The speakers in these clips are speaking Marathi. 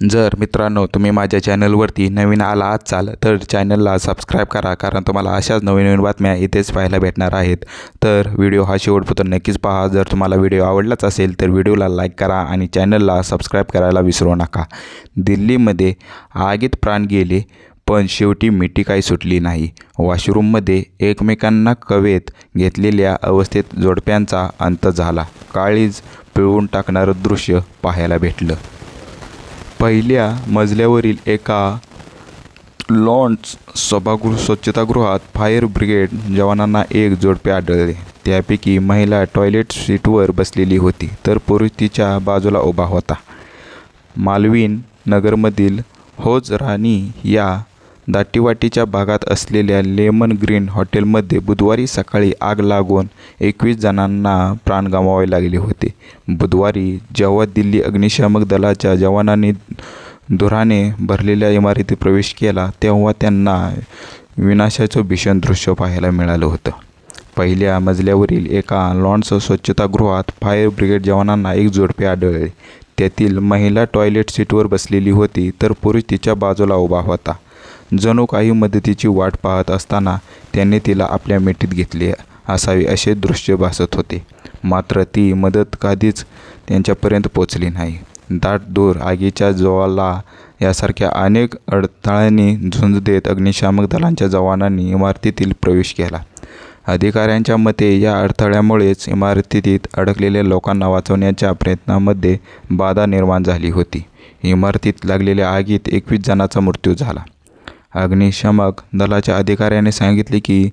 जर मित्रांनो तुम्ही माझ्या चॅनलवरती नवीन असाल तर चॅनलला सबस्क्राईब करा, कारण तुम्हाला अशाच नवीन बातम्या इथेच पाहायला भेटणार आहेत। तर व्हिडिओ हा शेवटपर्यंत नक्कीच पहा। जर तुम्हाला व्हिडिओ आवडलाच असेल तर व्हिडिओला लाईक करा आणि चॅनलला सबस्क्राईब करायला विसरू नका। दिल्लीमध्ये आगीत प्राण गेले, पण शेवटी मिठी काही सुटली नाही। वॉशरूममध्ये एकमेकांना कवेत घेतलेल्या अवस्थेत जोडप्यांचा अंत झाला। काळीज पिळवून टाकणारं दृश्य पाहायला भेटलं। पहिल्या मजल्यावरील एका लॉन्च स्वच्छतागृहात फायर ब्रिगेड जवानांना एक जोडपे आढळले। त्यापैकी महिला टॉयलेट सीटवर बसलेली होती, तर पुरुष तिच्या बाजूला उभा होता। मालवीन नगरमधील हौज राणी या दाटीवाटीच्या भागात असलेल्या लेमन ग्रीन हॉटेलमध्ये बुधवारी सकाळी आग लागून 21 जणांना प्राण गमवावे लागले होते। बुधवारी जेव्हा दिल्ली अग्निशामक दलाच्या जवानांनी धुराने भरलेल्या इमारतीत प्रवेश केला, तेव्हा त्यांना विनाशाचं भीषण दृश्य पाहायला मिळालं होतं। पहिल्या मजल्यावरील एका लॉन्च स्वच्छतागृहात फायर ब्रिगेड जवानांना एक जोडपे आढळले। त्यातील महिला टॉयलेट सीटवर बसलेली होती, तर पुरुष तिच्या बाजूला उभा होता। जणू काही मदतीची वाट पाहत असताना त्यांनी तिला आपल्या मिठीत घेतले असावे असे दृश्य भासत होते। मात्र ती मदत कधीच त्यांच्यापर्यंत पोचली नाही। दाट धूर, आगीच्या ज्वाला यासारख्या अनेक अडथळ्यांनी झुंज देत अग्निशामक दलाच्या जवानांनी इमारतीतील प्रवेश केला। अधिकाऱ्यांच्या मते या अडथळ्यामुळेच इमारतीत अडकलेल्या लोकांना वाचवण्याच्या प्रयत्नांमध्ये बाधा निर्माण झाली होती। इमारतीत लागलेल्या आगीत 21 जणांचा मृत्यू झाला। अग्निशामक दलाच्या अधिकाऱ्याने सांगितले की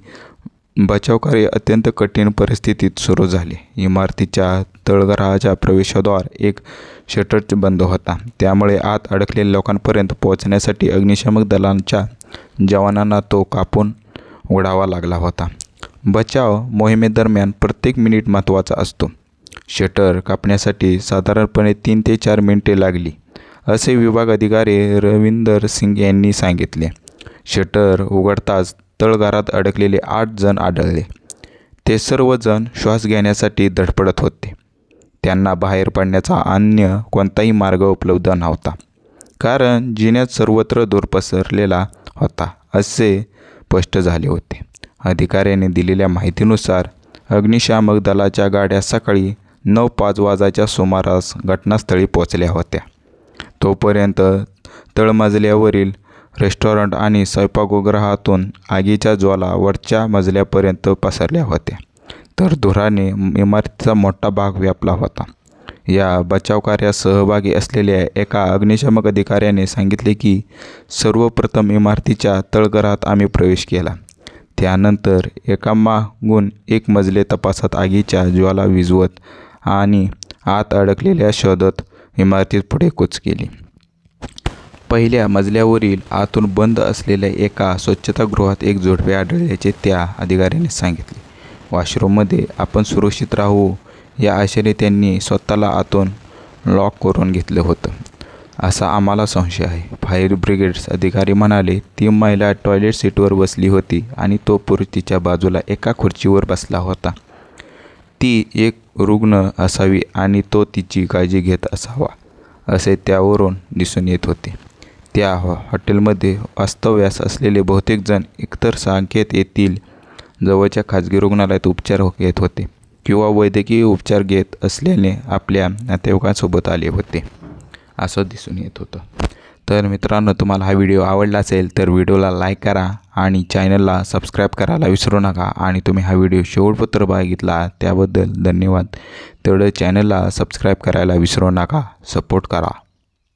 बचावकार्य अत्यंत कठीण परिस्थितीत सुरू झाले। इमारतीच्या तळघराच्या प्रवेशद्वार एक शटर बंद होता, त्यामुळे आत अडकलेल्या लोकांपर्यंत पोहोचण्यासाठी अग्निशामक दलाच्या जवानांना तो कापून उघडावा लागला होता। बचाव मोहिमेदरम्यान प्रत्येक मिनिट महत्त्वाचा असतो। शटर कापण्यासाठी साधारणपणे 3 ते 4 मिनिटे लागली, असे विभाग अधिकारी रविंदर सिंग यांनी सांगितले। शटर उघडताच तळघरात अडकलेले 8 जण आढळले। ते सर्वजण श्वास घेण्यासाठी धडपडत होते। त्यांना बाहेर पडण्याचा अन्य कोणताही मार्ग उपलब्ध नव्हता, कारण जिन्यात सर्वत्र धूर पसरलेला होता असे स्पष्ट झाले होते। अधिकाऱ्यांनी दिलेल्या माहितीनुसार अग्निशामक दलाच्या गाड्या सकाळी 9:05 वाजण्याच्या सुमारास घटनास्थळी पोहोचल्या होत्या। तोपर्यंत तळमजल्यावरील रेस्टॉरंट आणि स्वयंपाकगृहातून आगीच्या ज्वाला वरच्या मजल्यापर्यंत पसरल्या होत्या, तर धुराने इमारतीचा मोठा भाग व्यापला होता। या बचावकार्यात सहभागी असलेल्या एका अग्निशामक अधिकाऱ्याने सांगितले की सर्वप्रथम इमारतीच्या तळघरात आम्ही प्रवेश केला। त्यानंतर एकामागून एक मजले तपासत आगीच्या ज्वाला विझवत आणि आत अडकलेल्या शोधत इमारतीत पुढे कूच केली। पहिल्या मजल्यावरील आतून बंद असलेल्या एका स्वच्छतागृहात एक जोडपे आढळल्याचे त्या अधिकाऱ्याने सांगितले। वॉशरूममध्ये आपण सुरक्षित राहू या आशेने त्यांनी स्वतःला आतून लॉक करून घेतलं होतं, असा आम्हाला संशय आहे, फायर ब्रिगेड अधिकारी म्हणाले। ती महिला टॉयलेट सीटवर बसली होती आणि तो पुरुष तिच्या बाजूला एका खुर्चीवर बसला होता। ती एक रुग्ण असावी आणि तो तिची काळजी घेत असावा, असे त्यावरून दिसून येत होते। त्या हॉटेलमध्ये वास्तव्यास असलेले बहुतेक जण एकतर संख्येत येथील जवळच्या खाजगी रुग्णालयात उपचार घेत होते किंवा वैद्यकीय उपचार घेत असल्याने आपल्या नातेवाईकांसोबत आले होते, असं दिसून येत होतं। तर मित्रांनो, तुम्हाला हा व्हिडिओ आवडला असेल तर व्हिडिओला लाईक करा आणि चॅनलला सबस्क्राईब करायला विसरू नका। आणि तुम्ही हा व्हिडिओ शेवटपर्यंत बघितला त्याबद्दल धन्यवाद। तेवढं चॅनलला सबस्क्राईब करायला विसरू नका, सपोर्ट करा।